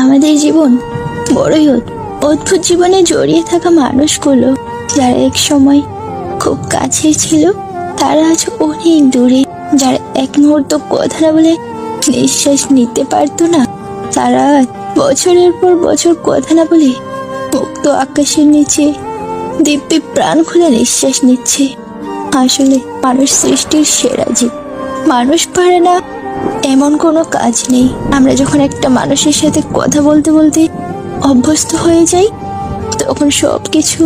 আমাদের জীবন বড়ই অদ্ভুত জীবনে জড়িয়ে থাকা মানুষগুলো যারা এক সময় খুব কাছে ছিল তারা আজ অনেক দূরে। যারা এক মুহূর্ত কথা না বলে নিঃশ্বাস নিতে পারতো না তারা বছরের পর বছর কথা না বলে মুক্ত আকাশের নিচে দিব্যি প্রাণ খুলে নিঃশ্বাস নিচ্ছে। আসলে মানুষ সৃষ্টির সেরা জীব। মানুষ পারে না এমন কোনো কাজ নেই। আমরা যখন একটা মানুষের সাথে কথা বলতে বলতে অভ্যস্ত হয়ে যাই তখন সবকিছু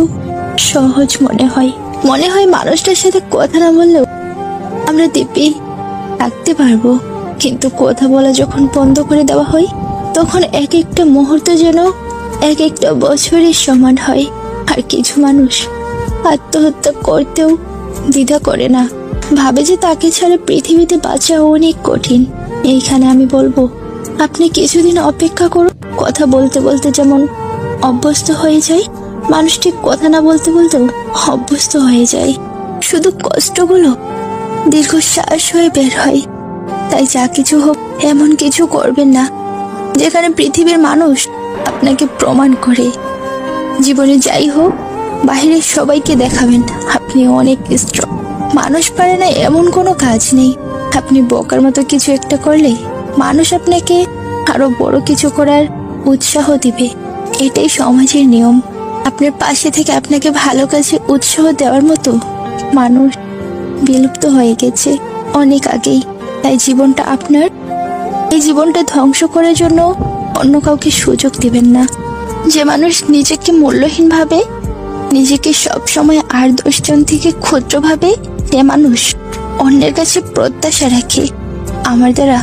সহজ মনে হয়। মানুষটার সাথে কথা না বললেও আমরা দিব্যি থাকতে পারবো, কিন্তু কথা বলা যখন বন্ধ করে দেওয়া হয় তখন এক একটা মুহূর্ত যেন এক একটা বছরের সমান হয়। আর কিছু মানুষ আত্মহত্যা করতেও দ্বিধা করে না, ভাবে যে তাকে ছাড়া পৃথিবীতে বাঁচা অনেক কঠিন। এইখানে আমি বলবো আপনি কিছুদিন অপেক্ষা করুন। কথা বলতে বলতে যেমন অভ্যস্ত হয়ে যায়, মানুষটি কথা না বলতে বলতেও অভ্যস্ত হয়ে যায়। শুধু কষ্টগুলো দীর্ঘশ্বাস হয়ে বের হয়। তাই যা কিছু হোক এমন কিছু করবেন না যেখানে পৃথিবীর মানুষ আপনাকে প্রমাণ করে। জীবনে যাই হোক বাহিরের সবাইকে দেখাবেন আপনি অনেক স্ট্রং। মানুষ পারে না এমন কোনো কাজ নেই। আপনি বোকার মতো কিছু একটা করলে মানুষ আপনাকে আরো বড় কিছু করার উৎসাহ দিবে। এটাই সমাজের নিয়ম। আপনার পাশে থেকে আপনাকে ভালো কাজে উৎসাহ দেওয়ার মতো মানুষ বিলুপ্ত হয়ে গেছে অনেক আগেই। তাই জীবনটা আপনার, এই জীবনটা ধ্বংস করার জন্য অন্য কাউকে সুযোগ দিবেন না। যে মানুষ নিজেকে মূল্যহীন ভাবে, নিজেকে সবসময় আর 10 জন থেকে ক্ষুদ্র ভাবে, সে মানুষ অন্যের কাছে প্রত্যাশা রাখে আমার দ্বারা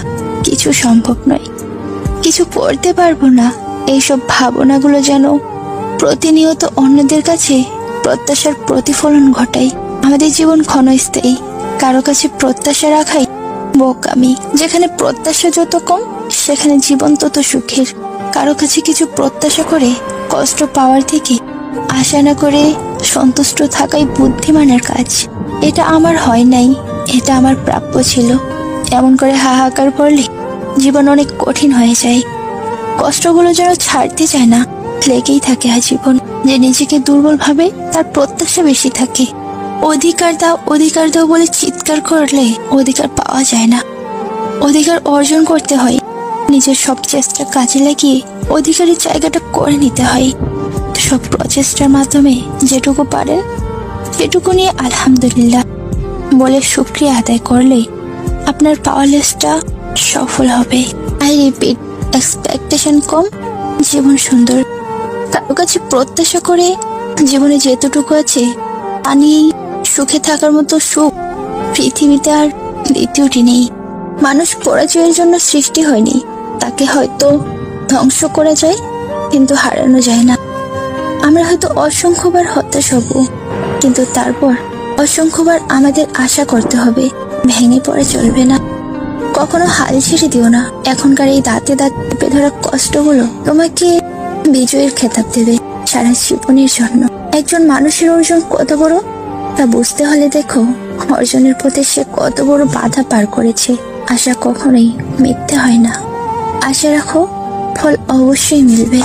কিছু সম্ভব নয়, কিছু করতে পারবো না। এইসব ভাবনাগুলো যেন প্রতিনিয়ত অন্যদের কাছে প্রত্যাশার প্রতিফলন ঘটায়। আমাদের জীবন ক্ষণস্থায়ী, কারো কাছে প্রত্যাশা রাখাই বোকামি। যেখানে প্রত্যাশা যত কম সেখানে জীবন তত সুখের। কারো কাছে কিছু প্রত্যাশা করে কষ্ট পাওয়ার থেকে আশা না করে সন্তুষ্ট থাকাই বুদ্ধিমানের কাজ। এটা আমার হয় নাই, এটা আমার প্রাপ্য ছিল, এমন করে হাহাকার করলে জীবন অনেক কঠিন হয়ে যায়। কষ্টগুলো যেন ছাড়তে চায় না, লেগেই থাকে আজীবন। যে নিজেকে দুর্বল ভাবে তার প্রত্যাশা বেশি থাকে। অধিকার দাও, অধিকার দাও বলে চিৎকার করলে অধিকার পাওয়া যায় না। অধিকার অর্জন করতে হয় নিজের সব চেষ্টা কাজে লাগিয়ে অধিকারের জায়গাটা করে নিতে হয়। সব প্রচেষ্টার মাধ্যমে যেটুকু পারেন সেটুকু নিয়ে আলহামদুলিল্লাহ বলে শুকরিয়া আদায় করলে আপনার পাওয়ার লিস্টটা সফল হবে। আই রিপিট, এক্সপেকটেশন কম, জীবন সুন্দর। কারো কাছে প্রত্যাশা করে জীবনে যেতটুকু আছে তা নিয়েই সুখে থাকার মতো সুখ পৃথিবীতে আর দ্বিতীয়টি নেই। মানুষ পরাজয়ের জন্য সৃষ্টি হয়নি, তাকে হয়তো ধ্বংস করা যায় কিন্তু হারানো যায় না। আমরা হয়তো অসংখ্যবার হতাশ হব, কিন্তু তারপর অসংখ্যবার আমাদের আশা করতে হবে। ভেঙে পড়ে চলবে না, কখনো হাল ছেড়ে দিও না। এখনকার এই দাঁতে দাঁত চেপে ধরা কষ্টগুলো তোমাকে বিজয়ের খেতাব দেবে সারা জীবনের জন্য। একজন মানুষের অর্জন কত বড় তা বুঝতে হলে দেখো অর্জনের পথে সে কত বড় বাধা পার করেছে। আশা কখনোই মিথ্যে হয় না, আশা রাখো ফল অবশ্যই মিলবে।